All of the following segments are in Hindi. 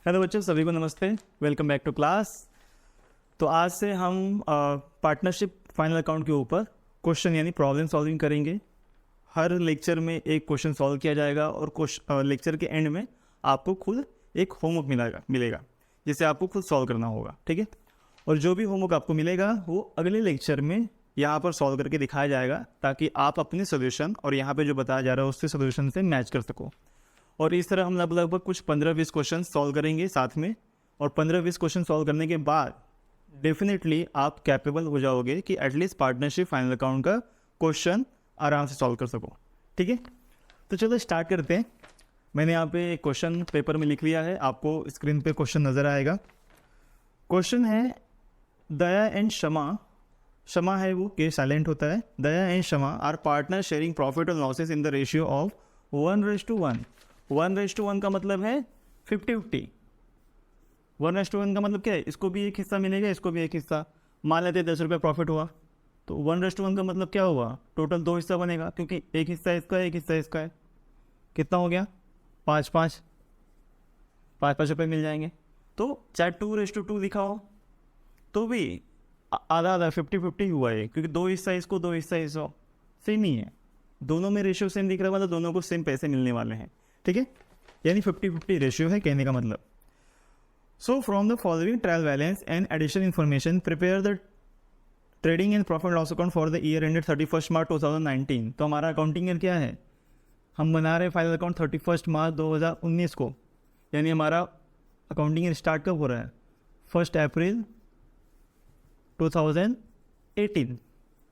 हेलो बच्चों, सभी को नमस्ते। Welcome back to class. तो आज से हम पार्टनरशिप फाइनल अकाउंट के ऊपर क्वेश्चन यानी प्रॉब्लम सॉल्विंग करेंगे। हर लेक्चर में एक क्वेश्चन सॉल्व किया जाएगा और लेक्चर के एंड में आपको खुद एक होमवर्क मिलेगा जिसे आपको खुद सॉल्व करना होगा, ठीक है। और जो भी होमवर्क आपको मिलेगा वो अगले लेक्चर में यहाँ पर सॉल्व करके दिखाया जाएगा ताकि आप अपने सोल्यूशन और यहाँ पे जो बताया जा रहा है उससे सोल्यूशन से मैच कर सको। और इस तरह हम लगभग कुछ 15-20 क्वेश्चन सॉल्व करेंगे साथ में। और 15-20 क्वेश्चन सॉल्व करने के बाद डेफिनेटली आप कैपेबल हो जाओगे कि एटलीस्ट पार्टनरशिप फाइनल अकाउंट का क्वेश्चन आराम से सॉल्व कर सको, ठीक है। तो चलो स्टार्ट करते हैं। मैंने यहाँ पे क्वेश्चन पेपर में लिख लिया है, आपको स्क्रीन पे क्वेश्चन नज़र आएगा। क्वेश्चन है दया एंड शमा है वो के साइलेंट होता है। Daya and Shama are partner sharing profit और losses in the ratio of 1:1। 1:1 का मतलब है 50-50। 1:1 का मतलब क्या है, इसको भी एक हिस्सा मिलेगा, इसको भी एक हिस्सा। मान लेते 10 रुपये प्रॉफिट हुआ तो 1:1 का मतलब क्या हुआ, टोटल 2 हिस्सा बनेगा क्योंकि एक हिस्सा इसका है, एक हिस्सा इसका है। कितना हो गया, 5-5 रुपये मिल जाएंगे। तो चाहे 2:2 लिखा हो तो भी आधा आधा 50-50 हुआ है क्योंकि 2 हिस्सा इसको, 2 हिस्सा इसको। सेम ही है, दोनों में रेशियो सेम दिख रहा है, मतलब दोनों को सेम पैसे मिलने वाले हैं, ठीक है। यानी 50-50 रेशियो है कहने का मतलब। So from the following trial balance and additional information prepare the trading and profit loss account for the year ended 31 मार्च 2019। तो हमारा अकाउंटिंग ईयर क्या है, हम बना रहे हैं फाइनल अकाउंट 31 मार्च 2019 को। यानी हमारा अकाउंटिंग ईयर स्टार्ट कब हो रहा है, 1 अप्रैल 2018।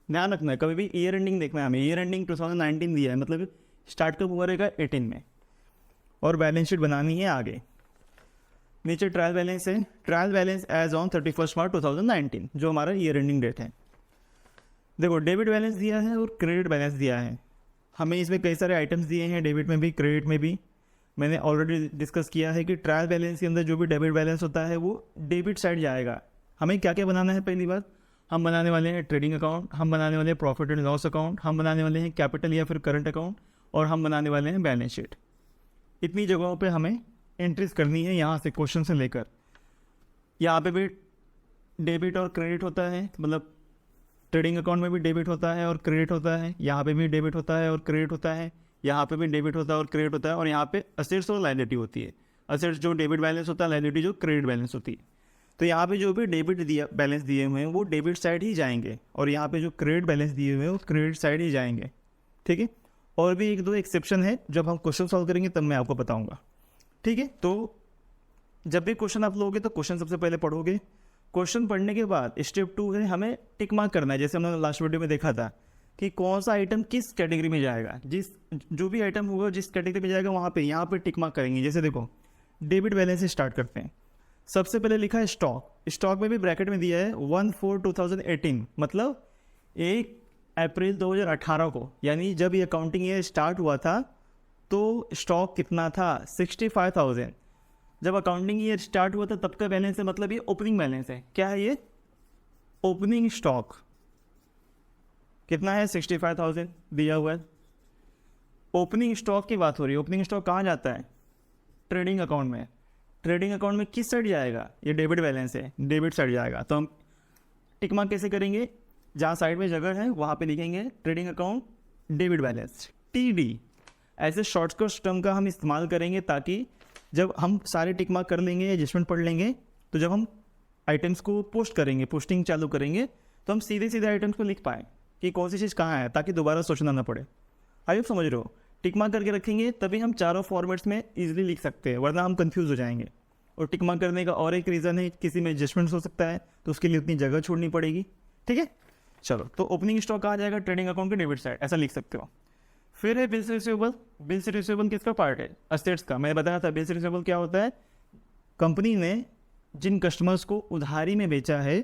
ध्यान रखना है, कभी भी ईयर एंडिंग देखना है हमें। ईयर एंडिंग 2019 दिया है, मतलब स्टार्ट कब हुआ रहेगा, 18 में। और बैलेंस शीट बनानी है आगे। नीचे ट्रायल बैलेंस है, ट्रायल बैलेंस एज ऑन 31 मार्च 2019 जो हमारा ईयर एंडिंग डेट है। देखो डेबिट बैलेंस दिया है और क्रेडिट बैलेंस दिया है। हमें इसमें कई सारे आइटम्स दिए हैं, डेबिट में भी क्रेडिट में भी। मैंने ऑलरेडी डिस्कस किया है कि ट्रायल बैलेंस के अंदर जो भी डेबिट बैलेंस होता है वो डेबिट साइड जाएगा। हमें क्या क्या बनाना है, पहली बात हम बनाने वाले हैं ट्रेडिंग अकाउंट, हम बनाने वाले हैं प्रॉफिट एंड लॉस अकाउंट, हम बनाने वाले हैं कैपिटल या फिर करंट अकाउंट, और हम बनाने वाले हैं बैलेंस शीट। इतनी जगहों पे हमें एंट्रीज करनी है यहाँ से क्वेश्चन से लेकर। यहाँ पे भी डेबिट और क्रेडिट होता है, मतलब ट्रेडिंग अकाउंट में भी डेबिट होता है और क्रेडिट होता है, यहाँ पे भी डेबिट होता है और क्रेडिट होता है, यहाँ पे भी डेबिट होता है और क्रेडिट होता है। और यहाँ पे असेट्स और लायबिलिटी होती है। असेट्स जो डेबिट बैलेंस होता है, लायबिलिटी जो क्रेडिट बैलेंस होती है। तो यहाँ पे जो भी डेबिट बैलेंस दिए हुए हैं वो डेबिट साइड ही जाएंगे, और यहाँ पे जो क्रेडिट बैलेंस दिए हुए हैं वो क्रेडिट साइड ही जाएंगे, ठीक है। और भी 1-2 एक्सेप्शन है, जब हम क्वेश्चन सॉल्व करेंगे तब मैं आपको बताऊंगा, ठीक है। तो जब भी क्वेश्चन आप लोगे तो क्वेश्चन सबसे पहले पढ़ोगे। क्वेश्चन पढ़ने के बाद स्टेप 2 है, हमें टिक मार्क करना है। जैसे हमने लास्ट वीडियो में देखा था कि कौन सा आइटम किस कैटेगरी में जाएगा, जो भी आइटम होगा जिस कैटेगरी में जाएगा वहाँ पे यहाँ पे टिक मार्क करेंगे। जैसे देखो डेबिट बैलेंस से स्टार्ट करते हैं। सबसे पहले लिखा है स्टॉक। स्टॉक में भी ब्रैकेट में दिया है 1/4/2018, मतलब 1 अप्रैल 2018 को, यानी जब ये अकाउंटिंग ईयर स्टार्ट हुआ था तो स्टॉक कितना था, 65,000। जब अकाउंटिंग ईयर स्टार्ट हुआ था तब का बैलेंस है, मतलब ये ओपनिंग बैलेंस है। क्या है ये, ओपनिंग स्टॉक कितना है, 65,000 दिया हुआ है। ओपनिंग स्टॉक की बात हो रही है। ओपनिंग स्टॉक कहाँ जाता है, ट्रेडिंग अकाउंट में। ट्रेडिंग अकाउंट में किस साइड जाएगा, ये डेबिट बैलेंस है, डेबिट साइड जाएगा। तो हम टिक मार्क कैसे करेंगे, जहाँ साइड में जगह है वहाँ पे लिखेंगे trading account debit balance, TD। ऐसे शॉर्टकट टर्म का हम इस्तेमाल करेंगे ताकि जब हम सारे टिक मार्क कर लेंगे, एडजस्टमेंट पढ़ लेंगे, तो जब हम आइटम्स को पोस्ट करेंगे, पोस्टिंग चालू करेंगे, तो हम सीधे सीधे आइटम्स को लिख पाएँ कि कौन सी चीज़ कहाँ है, ताकि दोबारा सोचना ना पड़े। आप समझ रहे हो, टिक मार्क करके रखेंगे तभी हम चारों फॉर्मेट्स में इजीली लिख सकते हैं, वरना हम कंफ्यूज हो जाएंगे। और टिक मार्क करने का और एक रीज़न है, किसी में एडजस्टमेंट्स हो सकता है तो उसके लिए उतनी जगह छोड़नी पड़ेगी, ठीक है। चलो, तो ओपनिंग स्टॉक कहाँ जाएगा, ट्रेडिंग अकाउंट के डेबिट साइड, ऐसा लिख सकते हो। फिर है बिल्स रिसीवेबल। बिल्स रिसीवेबल किसका पार्ट है, असेट्स का। मैं बताया था बिल्स रिसीवेबल क्या होता है, कंपनी ने जिन कस्टमर्स को उधारी में बेचा है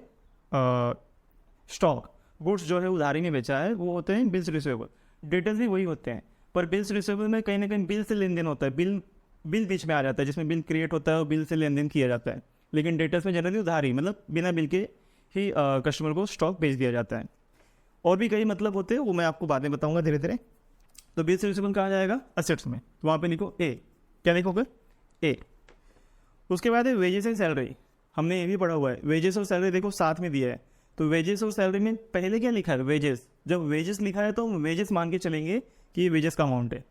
स्टॉक, गुड्स जो है उधारी में बेचा है, वो होते हैं बिल्स रिसीवेबल। डिटेल्स भी वही होते हैं, पर बिल्स रिसीवेबल में कहीं ना कहीं बिल से लेन देन होता है, बिल बीच में आ जाता है, जिसमें बिल क्रिएट होता है और बिल से लेन देन किया जाता है। लेकिन डेटर्स में जनरली उधारी, मतलब बिना बिल के ही कस्टमर को स्टॉक बेच दिया जाता है। और भी कई मतलब होते हैं, वो मैं आपको बाद में बताऊंगा धीरे धीरे। तो बिल्स रिसीवेबल कहाँ जाएगा, असेट्स में। तो वहाँ पे लिखो ए, क्या लिखोगे, ए। उसके बाद है वेजेस एंड सैलरी, हमने ये भी पढ़ा हुआ है। वेजेस और सैलरी देखो साथ में दिया है, तो वेजेस और सैलरी में पहले क्या लिखा है, वेजेस। जब वेजेस लिखा है तो हम वेजेस मान के चलेंगे कि ये वेजेस का अमाउंट है।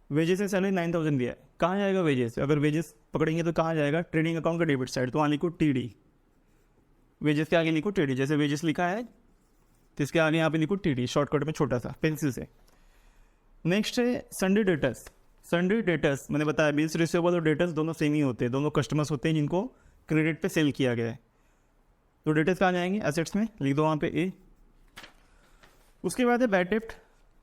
वेजेस एंड सैलरी 9000 दिया है, कहाँ जाएगा वेजेस? अगर वेजेस पकड़ेंगे तो कहाँ जाएगा? ट्रेडिंग अकाउंट का डेबिट साइड, तो वहाँ लिखो टी, वेजेस के आगे लिखो टी, जैसे वेजेस लिखा है तो इसके आगे यहाँ पे लिखो टी, शॉर्टकट में छोटा सा पेंसिल से। नेक्स्ट है संडे डेटर्स। संडे डेटर्स मैंने बताया बिल्स रिसीवेबल और डेटर्स दोनों सेम ही होते हैं, दोनों कस्टमर्स होते हैं जिनको क्रेडिट पे सेल किया गया है। तो डेटर्स कहाँ जाएंगे? एसेट्स में, लिख दो वहाँ पे ए। उसके बाद है बैड डेप्ट।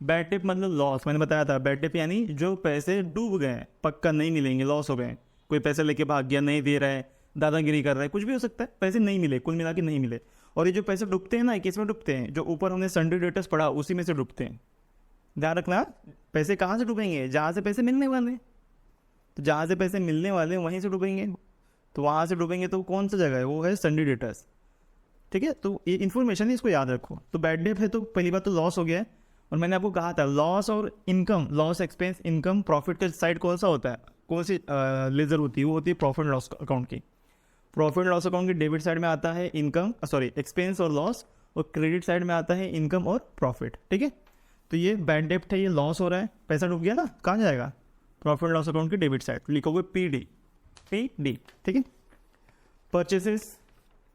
बैड डेप्ट मतलब लॉस, मैंने बताया था बैड डेप्ट यानी जो पैसे डूब गए, पक्का नहीं मिलेंगे, लॉस हो गए। कोई पैसे लेके भाग गया, नहीं दे रहा है, दादागिरी कर रहा है, कुछ भी हो सकता है, पैसे नहीं मिले, कुल मिला के नहीं मिले। और ये जो पैसे डूबते हैं ना, किस में डूबते हैं? जो ऊपर हमने संडे डेटर्स पढ़ा उसी में से डूबते हैं। ध्यान रखना, पैसे कहाँ से डूबेंगे? जहाँ से पैसे मिलने वाले, तो जहाँ से पैसे मिलने वाले वहीं से डूबेंगे। तो वहाँ से डूबेंगे तो कौन सा जगह है? वो है संडे डेटर्स। ठीक है, तो ये इन्फॉर्मेशन है, इसको याद रखो। तो बैड डेट है तो पहली बात तो लॉस हो गया है। और मैंने आपको कहा था लॉस और income, loss expense income profit का साइड कौन सा होता है, कौन सी लेजर होती है? वो होती है प्रॉफिट लॉस अकाउंट की। प्रॉफिट लॉस अकाउंट की डेबिट साइड में आता है इनकम, सॉरी एक्सपेंस और लॉस, और क्रेडिट साइड में आता है इनकम और प्रॉफिट। ठीक है, तो ये बैड डेप्ट है, ये लॉस हो रहा है, पैसा डूब गया ना, कहाँ जाएगा? प्रॉफिट लॉस अकाउंट की डेबिट साइड, लिखोगे पी डी। ठीक है। परचेसेस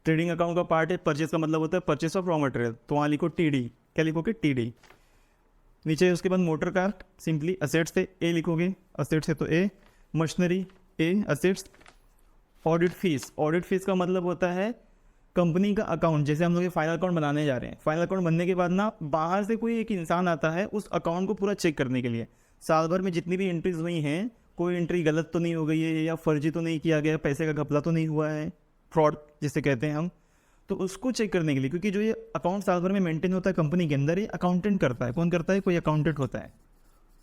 ट्रेडिंग अकाउंट का पार्ट है, परचेस का मतलब होता है परचेस ऑफ रॉ मटेरियल, तो वहाँ लिखो टी डी। क्या लिखोगे? T D. नीचे उसके बाद मोटर कार, सिंपली असेट्स से ए लिखोगे, असेट्स है तो A. Machinery A, assets. Audit fees, audit fees का मतलब होता है कंपनी का अकाउंट, जैसे हम लोग ये फाइनल अकाउंट बनाने जा रहे हैं। फाइनल अकाउंट बनने के बाद ना बाहर से कोई एक इंसान आता है उस अकाउंट को पूरा चेक करने के लिए। साल भर में जितनी भी एंट्रीज हुई हैं, कोई एंट्री गलत तो नहीं हो गई है, या फर्जी तो नहीं किया गया, पैसे का घपला तो नहीं हुआ है, फ्रॉड जिसे कहते हैं हम, तो उसको चेक करने के लिए। क्योंकि जो ये अकाउंट साल भर में मेंटेन होता है कंपनी के अंदर, ये अकाउंटेंट करता है। कौन करता है? कोई अकाउंटेंट होता है।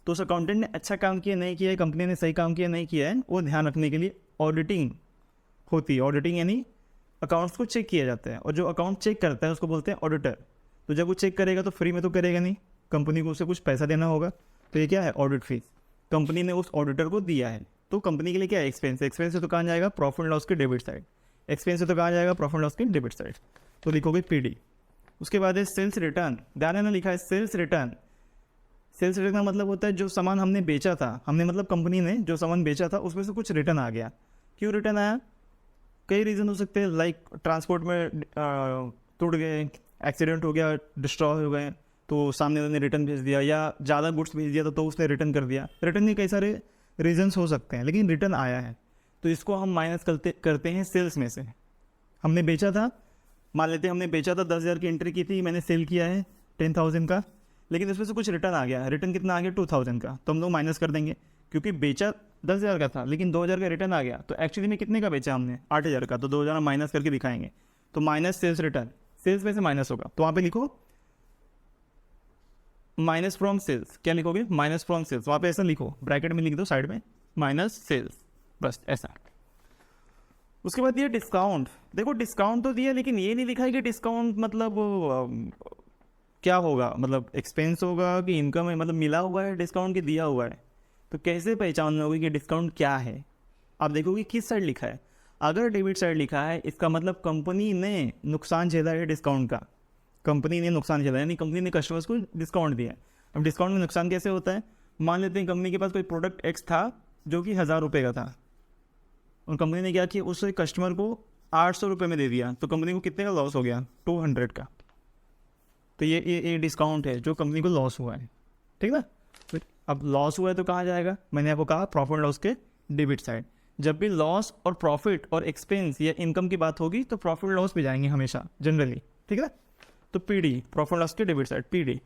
तो उस अकाउंटेंट ने अच्छा काम किया नहीं किया है, कंपनी ने सही काम किया नहीं किया है, वो ध्यान रखने के लिए ऑडिटिंग होती है। ऑडिटिंग यानी अकाउंट्स को चेक किया जाता है, और जो अकाउंट चेक करता है उसको बोलते हैं ऑडिटर। तो जब वो चेक करेगा तो फ्री में तो करेगा नहीं, कंपनी को उसे कुछ पैसा देना होगा। तो ये क्या है? ऑडिट फीस कंपनी ने उस ऑडिटर को दिया है। तो कंपनी के लिए क्या है? एक्सपेंस। एक्सपेंस से तो कहाँ जाएगा? प्रॉफिट लॉस के डेबिट साइड। एक्सपेंस से तो कहाँ जाएगा? प्रॉफिट लॉस के डेबिट साइड, तो लिखोगे पीडी। उसके बाद है सेल्स रिटर्न। ध्यान है ना, लिखा है सेल्स रिटर्न। सेल्स रिटर्न का मतलब होता है जो सामान हमने बेचा था, हमने मतलब कंपनी ने जो सामान बेचा था उसमें से कुछ रिटर्न आ गया। क्यों रिटर्न आया? कई रीज़न हो सकते हैं, लाइक ट्रांसपोर्ट में टूट गए, एक्सीडेंट हो गया, डिस्ट्रॉय हो गए, तो सामने वाले ने रिटर्न भेज दिया, या ज़्यादा गुड्स भेज दिया तो उसने रिटर्न कर दिया। रिटर्न के कई सारे रीजंस हो सकते हैं, लेकिन रिटर्न आया है तो इसको हम माइनस करते हैं सेल्स में से। हमने बेचा था, मान लेते हैं हमने बेचा था 10,000 की एंट्री की थी, मैंने सेल किया है 10,000 का, लेकिन इसमें से कुछ रिटर्न आ गया। रिटर्न कितना आ गया? 2,000 का, तो हम लोग माइनस कर देंगे, क्योंकि बेचा 10,000 का था लेकिन 2,000 का रिटर्न आ गया, तो एक्चुअली में कितने का बेचा हमने? 8,000 का, तो 2,000 माइनस करके दिखाएंगे। तो माइनस सेल्स रिटर्न, सेल्स में से माइनस होगा, तो वहाँ पे लिखो माइनस फ्रॉम सेल्स। क्या लिखोगे? Minus from sales. वहाँ पे ऐसा लिखो, ब्रैकेट में लिख दो साइड में माइनस सेल्स, बस ऐसा। उसके बाद ये डिस्काउंट। देखो डिस्काउंट तो दिया, लेकिन ये नहीं लिखा है कि डिस्काउंट मतलब क्या होगा, मतलब एक्सपेंस होगा कि इनकम है, मतलब मिला हुआ है डिस्काउंट की दिया हुआ है। तो कैसे पहचान लोगे कि डिस्काउंट क्या है? आप देखोगे किस साइड लिखा है। अगर डेबिट साइड लिखा है, इसका मतलब कंपनी ने नुकसान झेला है डिस्काउंट का। कंपनी ने नुकसान झेला, यानी कंपनी ने कस्टमर्स को डिस्काउंट दिया। अब डिस्काउंट में नुकसान कैसे होता है? मान लेते हैं कंपनी के पास कोई प्रोडक्ट एक्स था जो कि 1,000 रुपये का था, और कंपनी ने क्या किया, उस कस्टमर को 800 रुपये में दे दिया, तो कंपनी को कितने का लॉस हो गया? 200 का। तो ये डिस्काउंट है जो कंपनी को लॉस हुआ है। ठीक है ना? अब लॉस हुआ है तो कहाँ जाएगा? मैंने आपको कहा प्रॉफिट लॉस के डेबिट साइड। जब भी लॉस और प्रॉफिट और एक्सपेंस या इनकम की बात होगी तो प्रॉफिट लॉस पे जाएंगे हमेशा जनरली। ठीक है, तो पीडी प्रॉफिट लॉस के डेबिट साइड, पीडी।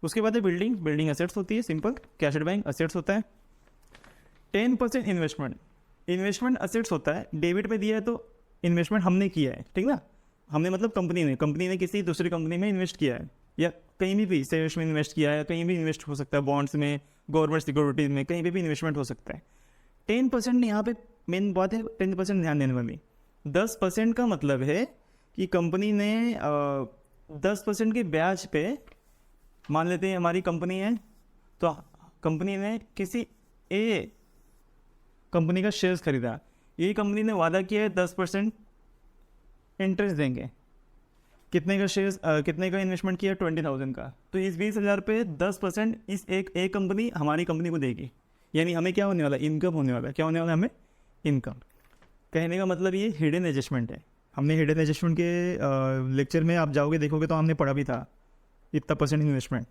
उसके बाद है बिल्डिंग। बिल्डिंग एसेट्स होती है, simple. Cash at bank assets होता है। 10% इन्वेस्टमेंट, इन्वेस्टमेंट एसेट्स होता है। डेबिट पे दिया है तो इन्वेस्टमेंट हमने किया है, ठीक ना? हमने मतलब कंपनी ने किसी दूसरी कंपनी में इन्वेस्ट किया है, या कहीं भी शेयर्स में इन्वेस्ट किया है, कहीं भी इन्वेस्ट हो सकता है, बॉन्ड्स में, गवर्नमेंट सिक्योरिटीज़ में, कहीं पे भी इन्वेस्टमेंट हो सकता है। 10% यहाँ पे मेन बात है, 10% ध्यान देने वाली। 10% का मतलब है कि कंपनी ने 10% के ब्याज पे, मान लेते हैं हमारी कंपनी है, तो कंपनी ने किसी ए कंपनी का शेयर्स खरीदा। ये कंपनी ने वादा किया है 10% इंटरेस्ट देंगे। कितने का शेयर्स, कितने का इन्वेस्टमेंट किया? 20,000 का। तो इस 20,000 पे 10% इस एक कंपनी हमारी कंपनी को देगी, यानी हमें क्या होने वाला? इनकम होने वाला। क्या होने वाला? हमें इनकम। कहने का मतलब ये हिडन एडजस्टमेंट है। हमने हिडन एडजस्टमेंट के लेक्चर में आप जाओगे देखोगे तो हमने पढ़ा भी था इतना परसेंट इन्वेस्टमेंट।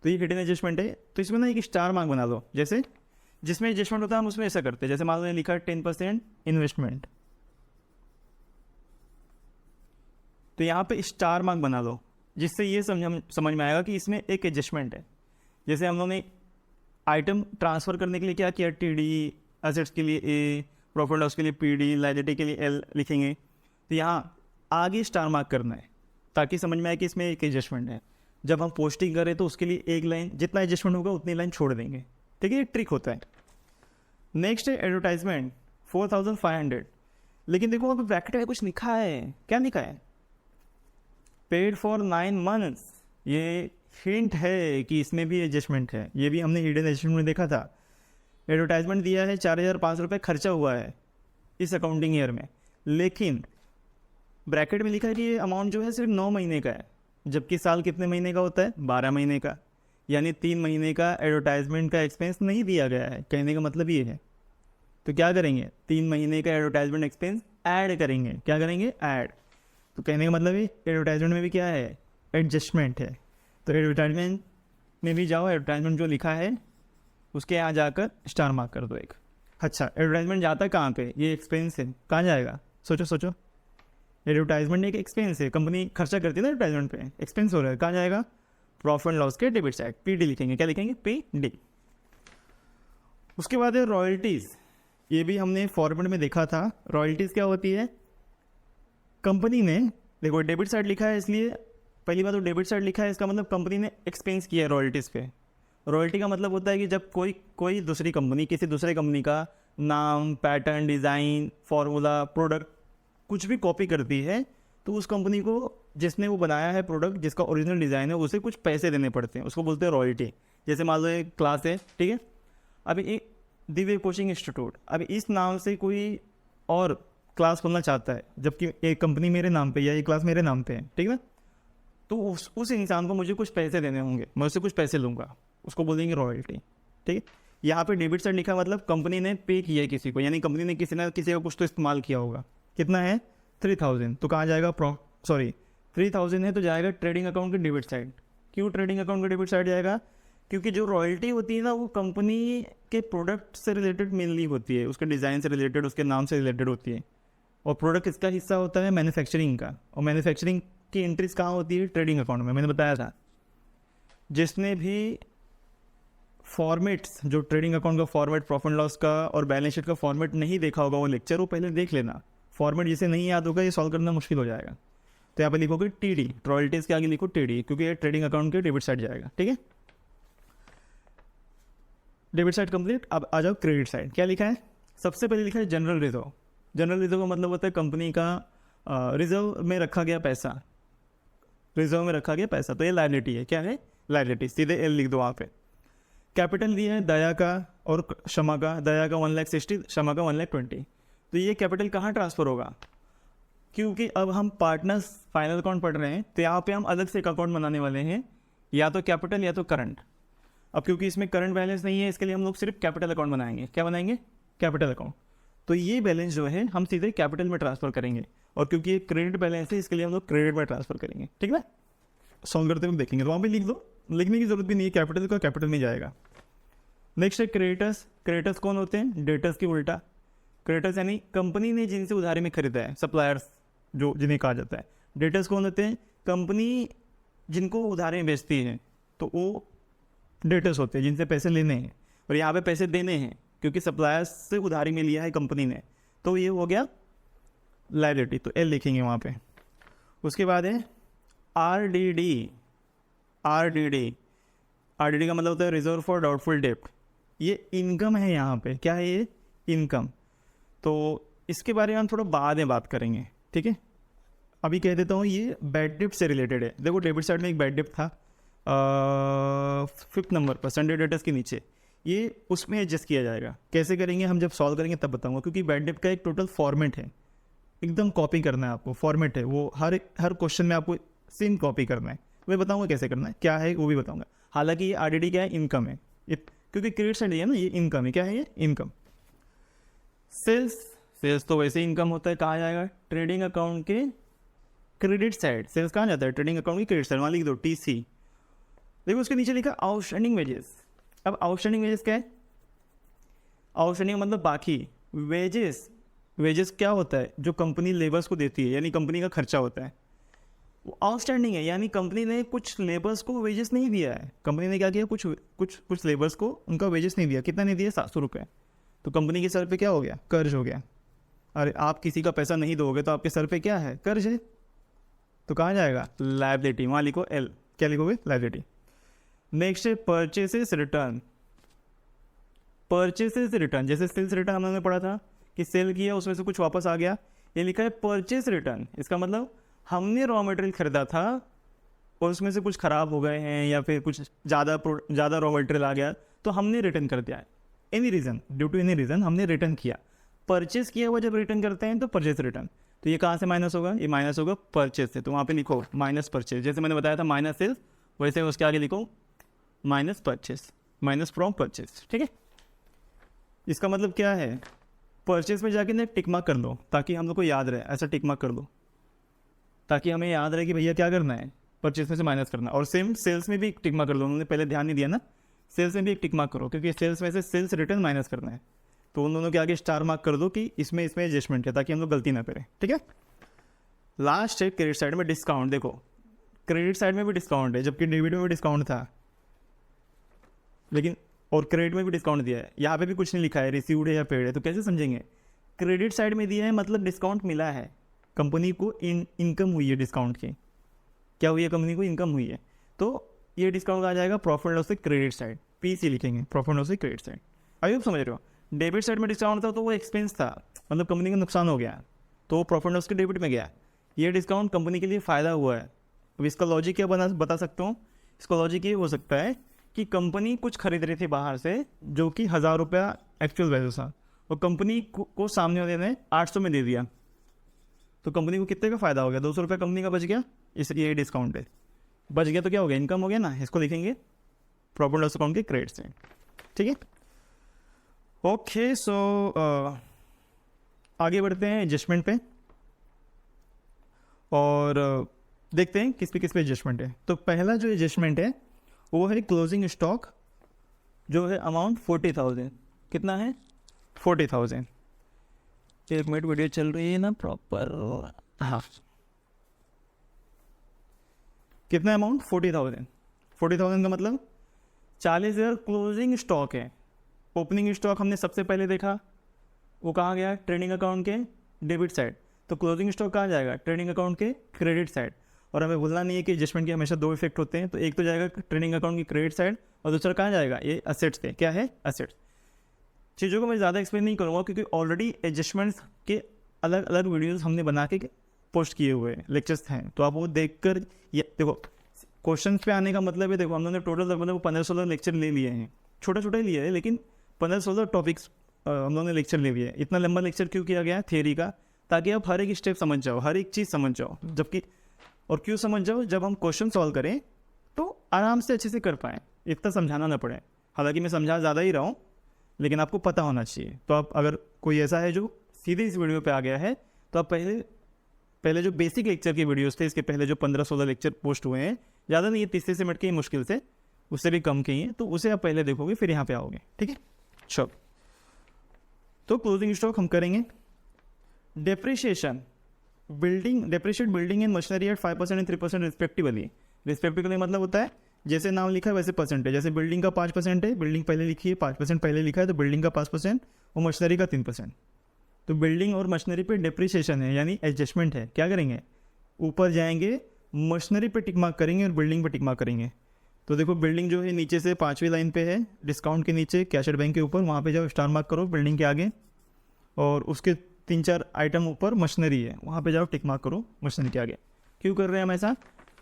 तो ये हिडन एडजस्टमेंट है। तो इसमें ना एक स्टार मार्क बना दो, जैसे जिसमें एडजस्टमेंट होता है हम उसमें ऐसा करते हैं। जैसे मान लो लिखा है 10% इन्वेस्टमेंट, तो यहाँ पे स्टार मार्क बना दो, जिससे ये समझ में आएगा कि इसमें एक एडजस्टमेंट है। जैसे हम लोगों ने आइटम ट्रांसफ़र करने के लिए क्या किया? TD, एसेट्स के लिए A, प्रॉफिट लॉस के लिए PD, लायबिलिटी के लिए L लिखेंगे। तो यहाँ आगे स्टार मार्क करना है ताकि समझ में आए कि इसमें एक एडजस्टमेंट है। जब हम पोस्टिंग करें तो उसके लिए एक लाइन, जितना एडजस्टमेंट होगा उतनी लाइन छोड़ देंगे। ठीक है, ये ट्रिक होता है। नेक्स्ट है एडवर्टाइजमेंट 4,500। लेकिन देखो अब ब्रैकेट में कुछ लिखा है। क्या लिखा है? Paid for 9 months. ये हिंट है कि इसमें भी एडजस्टमेंट है। ये भी हमने हिडन एडजस्टमेंट में देखा था। एडवर्टाइजमेंट दिया है 4,500 रुपये खर्चा हुआ है इस अकाउंटिंग ईयर में, लेकिन ब्रैकेट में लिखा है कि ये अमाउंट जो है सिर्फ 9 महीने का है, जबकि साल कितने महीने का होता है? 12 महीने का। यानी 3 महीने का एडवर्टाइजमेंट का एक्सपेंस नहीं दिया गया है। कहने का मतलब ये है। तो क्या करेंगे? 3 महीने का एडवर्टाइजमेंट एक्सपेंस ऐड करेंगे। क्या करेंगे? ऐड। तो कहने का मतलब ये एडवर्टाइजमेंट में भी क्या है? एडजस्टमेंट है। तो एडवर्टाइजमेंट में भी जाओ, एडवर्टाइजमेंट जो लिखा है उसके यहाँ जाकर स्टार मार्क कर दो एक। अच्छा, एडवर्टाइजमेंट जाता है कहाँ पे? ये एक्सपेंस है, कहाँ जाएगा? सोचो सोचो। एडवर्टाइजमेंट एक एक्सपेंस है, कंपनी खर्चा करती है ना एडवर्टाइजमेंट पे, एक्सपेंस हो रहा है, कहाँ जाएगा? प्रॉफिट एंड लॉस के डेबिट साइड, PD लिखेंगे। क्या लिखेंगे? PD। उसके बाद है रॉयल्टीज़। ये भी हमने फॉर्मेट में देखा था। रॉयल्टीज़ क्या होती है? कंपनी ने, देखो डेबिट साइड लिखा है, इसलिए पहली बात तो डेबिट साइड लिखा है, इसका मतलब कंपनी ने एक्सपेंस किया है रॉयल्टीज़ पे। रॉयल्टी का मतलब होता है कि जब कोई दूसरी कंपनी किसी दूसरे कंपनी का नाम, पैटर्न, डिज़ाइन, फॉर्मूला, प्रोडक्ट कुछ भी कॉपी करती है, तो उस कंपनी को जिसने वो बनाया है प्रोडक्ट, जिसका ओरिजिनल डिज़ाइन है, उसे कुछ पैसे देने पड़ते हैं। उसको बोलते हैं रॉयल्टी। जैसे मान लो एक क्लास है, ठीक है, अभी एक दिव्य कोचिंग इंस्टीट्यूट, अभी इस नाम से कोई और क्लास खोलना चाहता है, जबकि एक कंपनी मेरे नाम पे या ये क्लास मेरे नाम पे है, ठीक है ना, तो उस इंसान को मुझे कुछ पैसे देने होंगे, मैं उससे कुछ पैसे लूँगा, उसको बोलेंगे रॉयल्टी। ठीक है, यहाँ पे डेबिट साइड लिखा मतलब कंपनी ने पे किया है किसी को, यानी कंपनी ने किसी का कुछ तो इस्तेमाल किया होगा। कितना है? 3,000। तो कहाँ जाएगा? 3,000 है तो जाएगा ट्रेडिंग अकाउंट के डेबिट साइड। क्यों ट्रेडिंग अकाउंट के डेबिट साइड जाएगा? क्योंकि जो रॉयल्टी होती है ना, वो कंपनी के प्रोडक्ट से रिलेटेड मेनली होती है, उसके डिज़ाइन से रिलेटेड, उसके नाम से रिलेटेड होती है। और प्रोडक्ट इसका हिस्सा होता है मैन्युफैक्चरिंग का, और मैन्युफैक्चरिंग की एंट्रीज कहाँ होती है? ट्रेडिंग अकाउंट में। मैंने बताया था, जिसने भी फॉर्मेट्स, जो ट्रेडिंग अकाउंट का फॉर्मेट, प्रॉफिट लॉस का और बैलेंस शीट का फॉर्मेट नहीं देखा होगा वो लेक्चर, वो पहले देख लेना। फॉर्मेट जिसे नहीं याद होगा ये सॉल्व करना मुश्किल हो जाएगा। तो यहाँ पे लिखोगे TD, रॉयल्टीज़ के आगे लिखो TD, क्योंकि ये ट्रेडिंग अकाउंट के डेबिट साइड जाएगा। ठीक है, डेबिट साइड कंप्लीट। अब आ जाओ क्रेडिट साइड। क्या लिखा है? सबसे पहले लिखा है जनरल रिजर्व। जनरल रिजर्व का मतलब होता है कंपनी का रिजर्व में रखा गया पैसा, रिजर्व में रखा गया पैसा। तो ये लायबिलिटी है। क्या है? लायबिलिटी। सीधे L लिख दो वहाँ पे। कैपिटल दिया है दया का और क्षमा का। दया का 1,60,000, क्षमा का 1,20,000। तो ये कैपिटल कहाँ ट्रांसफ़र होगा? क्योंकि अब हम पार्टनर्स फाइनल अकाउंट पढ़ रहे हैं, तो यहाँ पे हम अलग से एक अकाउंट बनाने वाले हैं, या तो कैपिटल या तो करंट। अब क्योंकि इसमें करंट बैलेंस नहीं है, इसके लिए हम लोग सिर्फ कैपिटल अकाउंट बनाएंगे। क्या बनाएंगे? Capital account. तो ये बैलेंस जो है हम सीधे कैपिटल में ट्रांसफ़र करेंगे, और क्योंकि ये क्रेडिट बैलेंस है इसके लिए हम लोग क्रेडिट में ट्रांसफ़र करेंगे। ठीक है, सॉल्व करते हुए देखेंगे। तो वहाँ पे लिख दो, लिखने की जरूरत भी नहीं है, कैपिटल का कैपिटल में जाएगा। नेक्स्ट है क्रेडिटर्स। क्रेडिटर्स कौन होते हैं? डेटर्स की उल्टा। क्रेडिटर्स यानी कंपनी ने जिनसे उधारी में खरीदा है, सप्लायर्स जो जिन्हें कहा जाता है। डेटर्स कौन होते हैं? कंपनी जिनको उधारी में बेचती है, तो वो डेटर्स होते हैं, जिनसे पैसे लेने हैं, और यहाँ पे पैसे देने हैं क्योंकि सप्लायर्स से उधारी में लिया है कंपनी ने, तो ये हो गया लायबिलिटी। तो L लिखेंगे वहाँ पे। उसके बाद है RDD। RDD का मतलब होता है रिजर्व फॉर डाउटफुल डेब्ट। ये इनकम है यहाँ पे। क्या है ये? इनकम। तो इसके बारे में हम थोड़ा बाद में बात करेंगे। ठीक है, अभी कह देता हूँ ये बैड डेब्ट से रिलेटेड है। देखो डेबिट साइड में एक बैड डेब्ट था 5th नंबर पर, संडे डेटर्स के नीचे। ये उसमें एडजस्ट किया जाएगा। कैसे करेंगे हम जब सॉल्व करेंगे तब बताऊंगा, क्योंकि बैड डेब्ट का एक टोटल फॉर्मेट है, एकदम कॉपी करना है आपको, फॉर्मेट है वो, हर क्वेश्चन में आपको सेम कॉपी करना है। मैं बताऊंगा कैसे करना है, क्या है वो भी बताऊंगा। हालांकि ये आरडीडी क्या है, इनकम है, क्योंकि क्रेडिट साइड है ना, ये इनकम है। क्या है ये, इनकम। सेल्स तो वैसे इनकम होता है, कहा जाएगा ट्रेडिंग अकाउंट के क्रेडिट साइड। सेल्स कहाँ जाता है, ट्रेडिंग अकाउंट की क्रेडिट साइड। वहाँ लिख दो TC। देखो उसके नीचे लिखा आउटस्टैंडिंग वेजेस। अब आउटस्टैंडिंग वेजेस क्या है, आउटस्टैंडिंग मतलब बाकी। वेजेस क्या होता है, जो कंपनी लेबर्स को देती है, यानी कंपनी का खर्चा होता है, वो आउटस्टैंडिंग है। यानी कंपनी ने कुछ लेबर्स को वेजेस नहीं दिया है। कंपनी ने क्या किया, कुछ लेबर्स को उनका वेजेस नहीं दिया। कितना नहीं दिया, 700 रुपये। तो कंपनी के सर पे क्या हो गया, कर्ज हो गया। अरे आप किसी का पैसा नहीं दोगे तो आपके सर पे क्या है, कर्ज है। तो कहाँ जाएगा, लायबिलिटी। वहाँ लिखो L। क्या लिखोगे, लायबिलिटी। नेक्स्ट है परचेसेस रिटर्न। परचेसेस रिटर्न, जैसे सेल्स रिटर्न हमने पढ़ा था कि सेल किया उसमें से कुछ वापस आ गया। ये लिखा है परचेस रिटर्न। इसका मतलब हमने रॉ मटेरियल खरीदा था और उसमें से कुछ ख़राब हो गए हैं या फिर कुछ ज़्यादा रॉ मटेरियल आ गया तो हमने रिटर्न कर दिया है। Any reason, due to any reason हमने रिटर्न किया। परचेस किया हुआ जब रिटर्न करते हैं तो परचेस रिटर्न। तो ये कहाँ से माइनस होगा, ये माइनस होगा परचेस से। तो वहाँ पे लिखो माइनस परचेस। जैसे मैंने बताया था माइनस सेल्स, वैसे उसके आगे लिखो minus purchase, minus from purchase. ठीक है, इसका मतलब क्या है, परचेस में जाके ना टिक मार्क कर लो ताकि हम लोग को याद रहे। ऐसा टिक मार्क कर दो ताकि हमें याद रहे कि भैया क्या करना है, परचेस में से माइनस करना। और सेम सेल्स में भी एक टिक मार्क कर लो। उन्होंने पहले ध्यान नहीं दिया ना, सेल्स में भी एक टिक मार्क करो, क्योंकि सेल्स में से सेल्स रिटर्न माइनस करना है। तो उन दोनों के आगे स्टार मार्क कर दो कि इसमें एडजस्टमेंट है, ताकि हम लोग गलती ना करें। ठीक है, लास्ट है क्रेडिट साइड में डिस्काउंट। देखो क्रेडिट साइड में भी डिस्काउंट है, जबकि डेबिट में भी डिस्काउंट था, लेकिन और क्रेडिट में भी डिस्काउंट दिया है। यहाँ पे भी कुछ नहीं लिखा है रिसीव्ड है या पेड है। तो कैसे समझेंगे, क्रेडिट साइड में दिया है मतलब डिस्काउंट मिला है, कंपनी को इनकम हुई है डिस्काउंट की। क्या हुई है, कंपनी को इनकम हुई है। तो ये डिस्काउंट आ जाएगा प्रॉफिट लॉस से क्रेडिट साइड, PC लिखेंगे, प्रॉफिट लॉस से क्रेडिट साइड। आई होप समझ रहे हो। डेबिट साइड में डिस्काउंट था तो वो एक्सपेंस था, मतलब कंपनी का नुकसान हो गया तो वो प्रॉफिट लॉस के डेबिट में गया। ये डिस्काउंट कंपनी के लिए फ़ायदा हुआ है। अब इसका लॉजिक क्या बता सकता हूँ, इसका लॉजिक ये हो सकता है कि कंपनी कुछ खरीद रही थी बाहर से जो कि 1000 रुपया एक्चुअल वैल्यू था, और कंपनी को सामने वाले ने 800 में दे दिया। तो कंपनी को कितने का फ़ायदा हो गया, 200 रुपये कंपनी का बच गया, इसलिए डिस्काउंट है। बच गया तो क्या हो गया, इनकम हो गया ना। इसको लिखेंगे प्रॉफिट लॉस अकाउंट के क्रेडिट से। ठीक है, ओके। सो आगे बढ़ते हैं एडजस्टमेंट पे और देखते हैं किस पे एडजस्टमेंट है। तो पहला जो एडजस्टमेंट है वो है क्लोजिंग स्टॉक, जो है अमाउंट 40,000। कितना है, 40,000। एक मिनट, वीडियो चल रही है ना प्रॉपर। हाँ, कितना अमाउंट, 40,000। 40,000 का मतलब 40,000 क्लोजिंग स्टॉक है। ओपनिंग स्टॉक हमने सबसे पहले देखा, वो कहाँ गया, ट्रेडिंग अकाउंट के डेबिट साइड। तो क्लोजिंग स्टॉक कहाँ जाएगा, ट्रेडिंग अकाउंट के क्रेडिट साइड। और हमें भूलना नहीं है कि एडजस्टमेंट के हमेशा 2 इफेक्ट होते हैं। तो एक तो जाएगा ट्रेडिंग अकाउंट की क्रेडिट साइड, और दूसरा कहाँ जाएगा, ये असेट्स पे। क्या है, असेट्स। चीज़ों को मैं ज़्यादा एक्सप्लेन नहीं करूँगा क्योंकि ऑलरेडी एडजस्टमेंट्स के अलग अलग वीडियोज़ हमने बना के पोस्ट किए हुए लेक्चर्स हैं। तो आप वो देख कर, ये देखो क्वेश्चन पे आने का मतलब है, देखो हम लोगों ने टोटल मतलब 15-16 लेक्चर ले लिए हैं। छोटा छोटा ही लिया है, लेकिन 15-16 टॉपिक्स हम लोगों ने लेक्चर ले लिए। इतना लंबा लेक्चर क्यों किया गया थियरी का, ताकि आप हर एक स्टेप समझ जाओ, हर एक चीज़ समझ जाओ। जबकि और क्यों समझ जाओ, जब हम क्वेश्चन सॉल्व करें तो आराम से अच्छे से कर पाएँ, इतना समझाना ना पड़े। हालांकि मैं समझा ज़्यादा ही रहा हूँ, लेकिन आपको पता होना चाहिए। तो आप अगर कोई ऐसा है जो सीधे इस वीडियो पे आ गया है, तो आप पहले जो बेसिक लेक्चर की वीडियोस थे, इसके पहले जो 15-16 लेक्चर पोस्ट हुए हैं, ज़्यादा नहीं, ये 30 मिनट के ही मुश्किल से, उससे भी कम के ही हैं, तो उसे आप पहले देखोगे फिर यहाँ पे आओगे। ठीक है, चलो। तो क्लोजिंग स्टॉक हम करेंगे। Depreciation, depreciate building and machinery at 5% and 3% respectively मतलब होता है जैसे नाम लिखा है वैसे परसेंटेज। जैसे बिल्डिंग का 5% है, बिल्डिंग पहले लिखी है, 5% पहले लिखा है, तो बिल्डिंग का 5% और मशीनरी का 3%। तो बिल्डिंग और मशीनरी पे डेप्रिसिएशन है, यानी एडजस्टमेंट है। क्या करेंगे, ऊपर जाएंगे, मशीनरी पे टिक मार्क करेंगे और बिल्डिंग पे टिक मार्क करेंगे। तो देखो बिल्डिंग जो है नीचे से 5वीं लाइन पे है, डिस्काउंट के नीचे कैश एट बैंक के ऊपर, वहाँ पे जाओ स्टार मार्क करो बिल्डिंग के आगे, और उसके 3-4 आइटम ऊपर मशीनरी है, वहाँ पे जाओ टिक मार्क करो मशीनरी के आगे। क्यों कर रहे हैं हम ऐसा,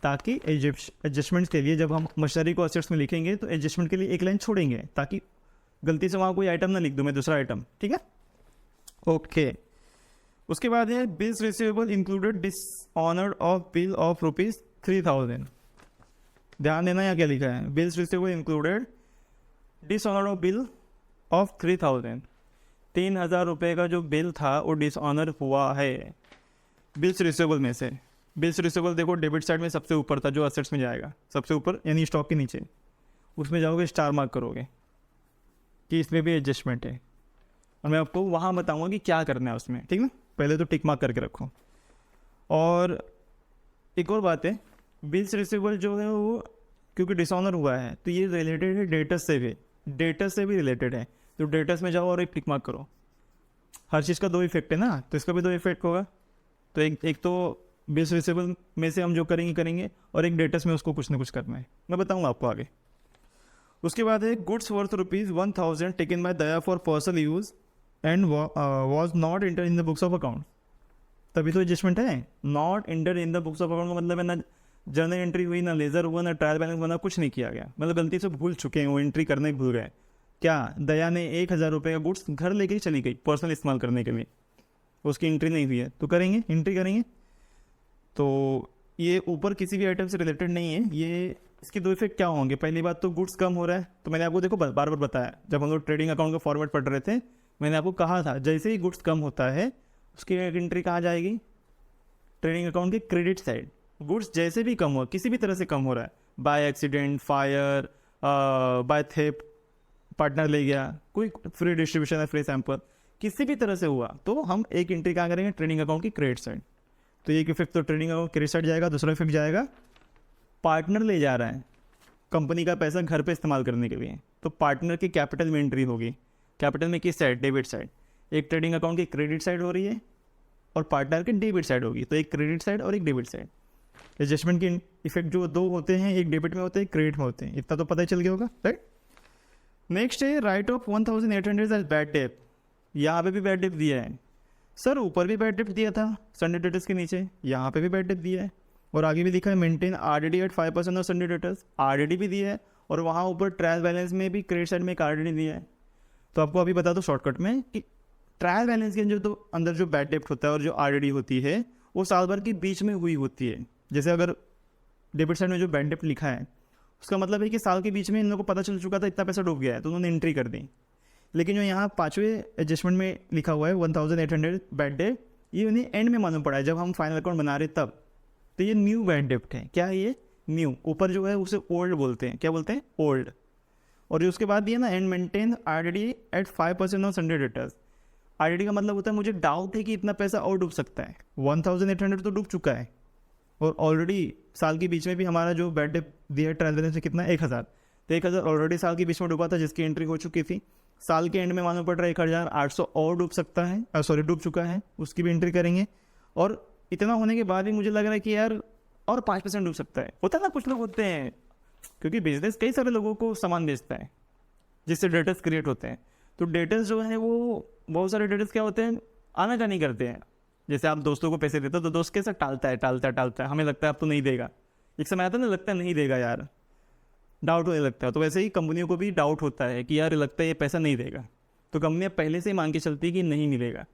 ताकि एडजस्टमेंट के लिए जब हम मशीनरी को असेट्स में लिखेंगे तो एडजस्टमेंट के लिए एक लाइन छोड़ेंगे, ताकि गलती से वहाँ कोई आइटम ना लिख दूँ मैं, दूसरा आइटम, ठीक है। ओके, उसके बाद है bills receivable included dishonoured of bill of ₹3000। ध्यान देना यहाँ क्या लिखा है, bills receivable included dishonoured of bill of 3000। 3000 रुपये का जो बिल था वो डिसऑनर हुआ है बिल्स रिसीवेबल में से। बिल्स रिसीवेबल देखो डेबिट साइड में सबसे ऊपर था, जो असेट्स में जाएगा सबसे ऊपर, यानी स्टॉक के नीचे, उसमें जाओगे स्टार मार्क करोगे कि इसमें भी एडजस्टमेंट है, और मैं आपको वहाँ बताऊँगा कि क्या करना है उसमें, ठीक ना। पहले तो टिक मार्क करके रखो। और एक और बात है, बिल्स रिसीवेबल जो है वो क्योंकि डिसऑनर हुआ है तो ये रिलेटेड है डेटस से भी, डेटस से भी रिलेटेड है। तो डेटस में जाओ और एक टिक मार्क करो। हर चीज़ का दो इफेक्ट है ना, तो इसका भी दो इफेक्ट होगा। तो एक तो बिल्स रिसीवेबल में से हम जो करेंगे और एक डेटस में उसको कुछ ना कुछ करना है, मैं बताऊँगा आपको आगे। उसके बाद है goods worth ₹1000 taken by Daya for personal use and was not enter in the books of account. तभी तो एडजस्टमेंट है। Not enter in the books of account का मतलब है ना जर्नल एंट्री हुई, ना लेजर हुआ, ना ट्रायल बैलेंस बना, कुछ नहीं किया गया, मतलब गलती से भूल चुके हैं, वो एंट्री करने भूल गए। क्या दया ने 1000 रुपये का गुड्स घर लेके चली गई पर्सनल इस्तेमाल करने के लिए, उसकी एंट्री नहीं हुई है, तो करेंगे, एंट्री करेंगे। तो ये ऊपर किसी भी आइटम से रिलेटेड नहीं है। ये इसके दो इफेक्ट क्या होंगे, पहली बात तो गुड्स कम हो रहा है, तो मैंने आपको देखो बार बार बताया, जब हम लोग ट्रेडिंग अकाउंट का फॉर्मेट पढ़ रहे थे मैंने आपको कहा था जैसे ही गुड्स कम होता है उसकी एंट्री कहाँ जाएगी, ट्रेडिंग अकाउंट के क्रेडिट साइड। गुड्स जैसे भी कम हो, किसी भी तरह से कम हो रहा है, by accident, fire, by theft, partner ले गया, कोई फ्री डिस्ट्रीब्यूशन है, फ्री सैंपल, किसी भी तरह से हुआ तो हम एक एंट्री कहाँ करेंगे, ट्रेडिंग अकाउंट की क्रेडिट साइड। तो एक इफेक्ट तो ट्रेडिंग अकाउंट क्रेडिट साइड जाएगा, दूसरा इफेक्ट जाएगा पार्टनर ले जा रहा है कंपनी का पैसा घर पे इस्तेमाल करने के लिए, तो पार्टनर की कैपिटल में एंट्री होगी। कैपिटल में किस साइड, डेबिट साइड। एक ट्रेडिंग अकाउंट की क्रेडिट साइड हो रही है और पार्टनर की डेबिट साइड होगी, तो एक क्रेडिट साइड और एक डेबिट साइड। एडजस्टमेंट के इफेक्ट जो दो होते हैं, एक डेबिट में होते हैं, एक क्रेडिट में होते हैं, इतना तो पता ही चल गया होगा, राइट। नेक्स्ट है write off 1800 as bad debt. यहाँ पे भी बैड डेट दिया है सर, ऊपर भी बैड डेट दिया था संडे डेटर्स के नीचे, यहाँ पे भी बैड डेट दिया है, और आगे भी लिखा है maintain RDD at 5% of sundry debtors, RDD भी दिया है, और वहाँ ऊपर ट्रायल बैलेंस में भी क्रेडिट साइड में एक आरडीडी दिया है। तो आपको अभी बता दो शॉर्टकट में कि ट्रायल बैलेंस के जो तो अंदर जो बैड डेट होता है और जो आरडीडी होती है वो साल भर के बीच में हुई होती है। जैसे अगर डेबिट साइड में जो बैड डेट लिखा है उसका मतलब है कि साल के बीच में इन लोगों को पता चल चुका था इतना पैसा डूब गया है, तो उन्होंने एंट्री कर दी। लेकिन जो यहाँ 5वें एडजस्टमेंट में लिखा हुआ है 1800 बैड डेट, ये उन्हें एंड में मालूम पड़ा है जब हम फाइनल अकाउंट बना रहे तब। तो ये न्यू बैड डेट है। क्या है ये, न्यू। ऊपर जो है उसे ओल्ड बोलते हैं, क्या बोलते हैं, ओल्ड। और जो उसके बाद दिया ना and maintain RDD at 5% of sundry debtors. RDD का मतलब होता है मुझे डाउट है कि इतना पैसा और डूब सकता है। 1800 तो डूब चुका है, और ऑलरेडी साल के बीच में भी हमारा जो बैड डेट दिया ट्रायल बैलेंस से कितना, 1000। तो 1000 ऑलरेडी साल के बीच में डूबा था जिसकी एंट्री हो चुकी थी। साल के एंड में मालूम पड़ रहा है 1800 और डूब सकता है, सॉरी डूब चुका है, उसकी भी एंट्री करेंगे। और इतना होने के बाद भी मुझे लग रहा है कि यार और 5% डूब सकता है। होता है ना, कुछ लोग होते हैं, क्योंकि बिजनेस कई सारे लोगों को सामान बेचता है जिससे डेटर्स क्रिएट होते हैं। तो डेटर्स जो है वो बहुत सारे डेटर्स क्या होते हैं, आना जानी करते हैं। जैसे आप दोस्तों को पैसे देते हो तो दोस्त कैसा टालता है, हमें लगता है अब तो नहीं देगा, एक समय आता है ना लगता है नहीं देगा यार, डाउट होने लगता है। तो वैसे ही कंपनियों को भी डाउट होता है कि यार लगता है ये पैसा नहीं देगा, तो कंपनियाँ पहले से ही मान के चलती है कि नहीं मिलेगा,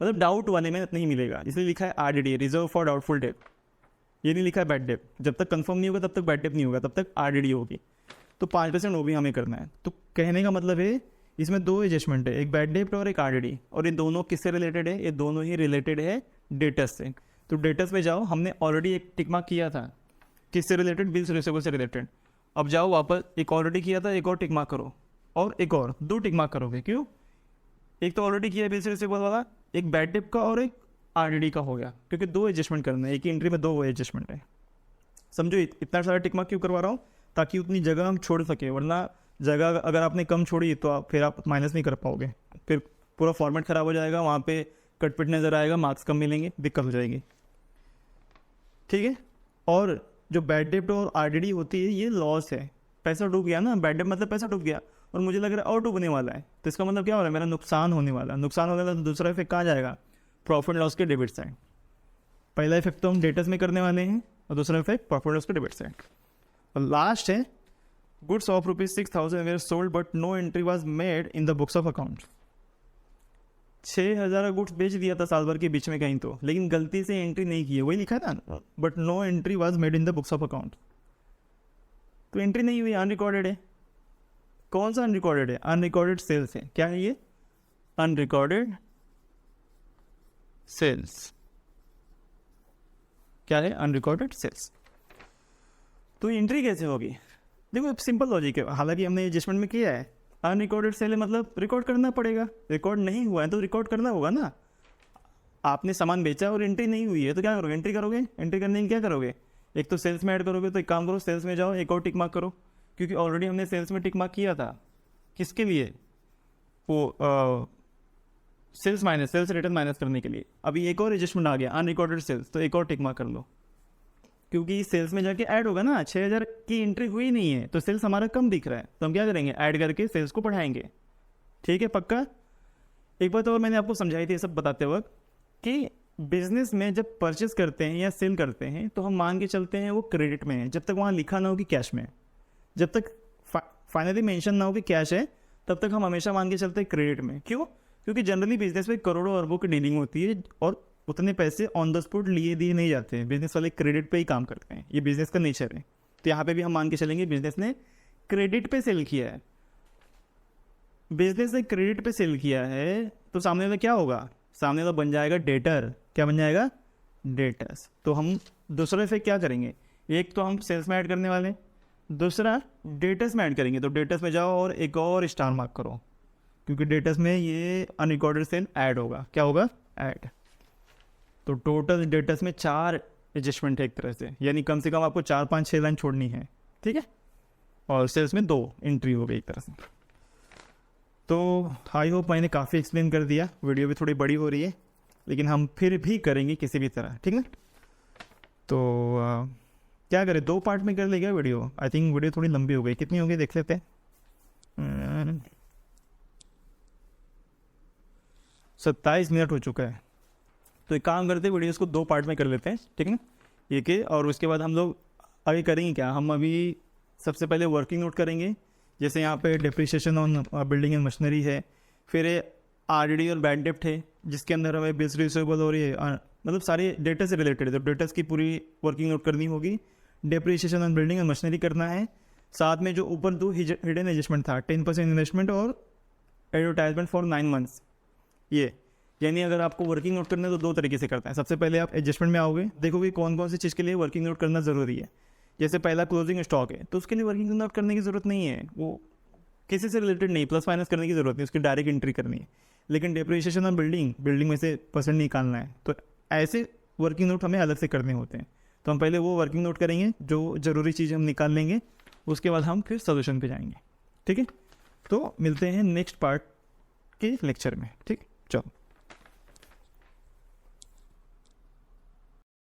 मतलब डाउट वाले में नहीं मिलेगा, इसलिए लिखा है RDD, reserve for doubtful debt. ये नहीं लिखा है बैड डेट। जब तक कंफर्म नहीं होगा तब तक बैड डेट नहीं होगा, तब तक आरडीडी होगी। तो 5% वो भी हमें करना है। तो कहने का मतलब है इसमें दो एडजस्टमेंट है, एक बैड डेट और एक आरडीडी, और ये दोनों किससे रिलेटेड है, ये दोनों ही रिलेटेड है डेटस से। तो डेटस में जाओ, हमने ऑलरेडी एक टिक मार्क किया था किससे रिलेटेड, बिल्स रिसीवेबल से रिलेटेड। अब जाओ वापस, एक ऑलरेडी किया था, एक और टिक मार्क करो, और एक और, दो टिक मार्क करोगे। क्यों, एक तो ऑलरेडी किया बिल्स रिसीवेबल वाला, एक बैड डेट का और एक आरडीडी का हो गया, क्योंकि दो एडजस्टमेंट करना है, एक ही एंट्री में दो एडजस्टमेंट है। समझो इतना सारा टिक मार्क क्यों करवा रहा हूँ, ताकि उतनी जगह हम छोड़ सके, वरना जगह अगर आपने कम छोड़ी तो फिर आप माइनस नहीं कर पाओगे, फिर पूरा फॉर्मेट ख़राब हो जाएगा, वहाँ पे कटपिट नज़र आएगा, मार्क्स कम मिलेंगे, दिक्कत हो जाएगी, ठीक है। और जो बैड डेट और आरडीडी होती है ये लॉस है, पैसा डूब गया ना, बैड डेट मतलब पैसा डूब गया, और मुझे लग रहा है और डूबने वाला है, तो इसका मतलब क्या हो रहा है, मेरा नुकसान होने वाला है। नुकसान होने वाला तो दूसरा इफेक्ट कहाँ जाएगा, प्रॉफिट लॉस के डेबिट साइड। पहला इफेक्ट तो हम डेटस में करने वाले हैं, और दूसरा इफेक्ट प्रॉफिट लॉस के डेबिट साइड। और लास्ट है goods of ₹6,000 were sold but no entry was made in the books of account. 6,000 goods बेच दिया था साल भर के बीच में कहीं तो, लेकिन गलती से एंट्री नहीं की है, वही लिखा था ना, but no entry was made in the books of account. तो एंट्री नहीं हुई, अनरिकॉर्डेड है। कौन सा अनरिकॉर्डेड है? अनरिकॉर्डेड सेल्स है। क्या है ये? Unrecorded sales. क्या है? Unrecorded sales. तो एंट्री कैसे होगी? देखो सिंपल लॉजिक है, हालांकि हमने एडजस्टमेंट में किया है। अनरिकॉर्डेड सेल है मतलब रिकॉर्ड करना पड़ेगा, रिकॉर्ड नहीं हुआ है तो रिकॉर्ड करना होगा ना। आपने सामान बेचा और एंट्री नहीं हुई है तो क्या करोगे? एंट्री करोगे। एंट्री करने में क्या करोगे? एक तो सेल्स में ऐड करोगे, तो एक काम करो, सेल्स में जाओ, एक और टिक मार्क करो, क्योंकि ऑलरेडी हमने सेल्स में टिक मार्क किया था। किसके लिए? वो sales minus, sales return minus करने के लिए। अभी एक और एडजस्टमेंट आ गया, अनरिकॉर्डेड सेल्स, तो एक और टिक मार्क कर लो, क्योंकि सेल्स में जाके ऐड होगा ना। 6,000 की एंट्री हुई नहीं है तो सेल्स हमारा कम दिख रहा है, तो हम क्या करेंगे? ऐड करके सेल्स को बढ़ाएंगे। ठीक है, पक्का? एक बात और मैंने आपको समझाई थी ये सब बताते वक्त, कि बिजनेस में जब परचेस करते हैं या सेल करते हैं तो हम मान के चलते हैं वो क्रेडिट में है, जब तक वहाँ लिखा ना हो कि कैश में है। जब तक फाइनली मेंशन ना हो कि कैश है, तब तक हम हमेशा मान के चलते हैं क्रेडिट में। क्यों? क्योंकि जनरली बिजनेस में करोड़ों अरबों की डीलिंग होती है और उतने पैसे ऑन द स्पॉट लिए दिए नहीं जाते हैं। बिजनेस वाले क्रेडिट पे ही काम करते हैं, ये बिजनेस का नेचर है। तो यहाँ पे भी हम मान के चलेंगे बिजनेस ने क्रेडिट पे सेल किया है। बिजनेस ने क्रेडिट पे सेल किया है तो सामने वाला क्या होगा? सामने वाला बन जाएगा डेटर। क्या बन जाएगा? डेटर्स। तो हम दूसरे से क्या करेंगे? एक तो हम सेल्स में ऐड करने वाले, दूसरा डेटर्स में ऐड करेंगे। तो डेटर्स में जाओ और एक और स्टार मार्क करो, क्योंकि डेटर्स में ये अनरिकॉर्डेड सेल ऐड होगा। क्या होगा? ऐड। तो टोटल डेटर्स में 4 एडजस्टमेंट है एक तरह से, यानी कम से कम आपको 4, 5, 6 लाइन छोड़नी है। ठीक है, और सेल्स में 2 एंट्री हो गई एक तरह से। तो आई होप मैंने काफ़ी एक्सप्लेन कर दिया। वीडियो भी थोड़ी बड़ी हो रही है, लेकिन हम फिर भी करेंगे किसी भी तरह। ठीक है, तो क्या करें, 2 पार्ट में कर लेगा वीडियो। आई थिंक वीडियो थोड़ी लंबी हो गई। कितनी हो गई देख लेते हैं। 27 मिनट हो चुका है। तो एक काम करते हैं, वीडियोस को 2 पार्ट में कर लेते हैं। ठीक है ना, ये के, और उसके बाद हम लोग आगे करेंगे क्या? हम अभी सबसे पहले वर्किंग नोट करेंगे, जैसे यहाँ पे depreciation on building and machinery है, फिर आरडी और बैड डेप्ट है, जिसके अंदर हमें बिल्स रिसीवेबल और ये मतलब सारे डेटा से रिलेटेड है। तो डेटास की पूरी वर्किंग नोट करनी होगी। Depreciation on building and machinery करना है, साथ में जो ऊपर 2 हिडन एडजस्टमेंट था, 10% इन्वेस्टमेंट और एडवर्टाइजमेंट फॉर 9 मंथ्स। ये यानी अगर आपको वर्किंग नोट करना है तो 2 तरीके से करता है। सबसे पहले आप एडजस्टमेंट में आओगे, देखोगे कौन कौन सी चीज़ के लिए वर्किंग नोट करना ज़रूरी है। जैसे पहला क्लोजिंग स्टॉक है, तो उसके लिए वर्किंग नोट करने की ज़रूरत नहीं है, वो किसी से रिलेटेड नहीं, प्लस माइनस करने की ज़रूरत नहीं, उसकी डायरेक्ट एंट्री करनी है। लेकिन डिप्रिसिएशन ऑन बिल्डिंग में से परसेंट निकालना है, तो ऐसे वर्किंग नोट हमें अलग से करने होते हैं। तो हम पहले वो वर्किंग नोट करेंगे, जो ज़रूरी चीज़ हम निकाल लेंगे, उसके बाद हम फिर सोल्यूशन पे जाएंगे। ठीक है, तो मिलते हैं नेक्स्ट पार्ट के लेक्चर में। ठीक, चलो।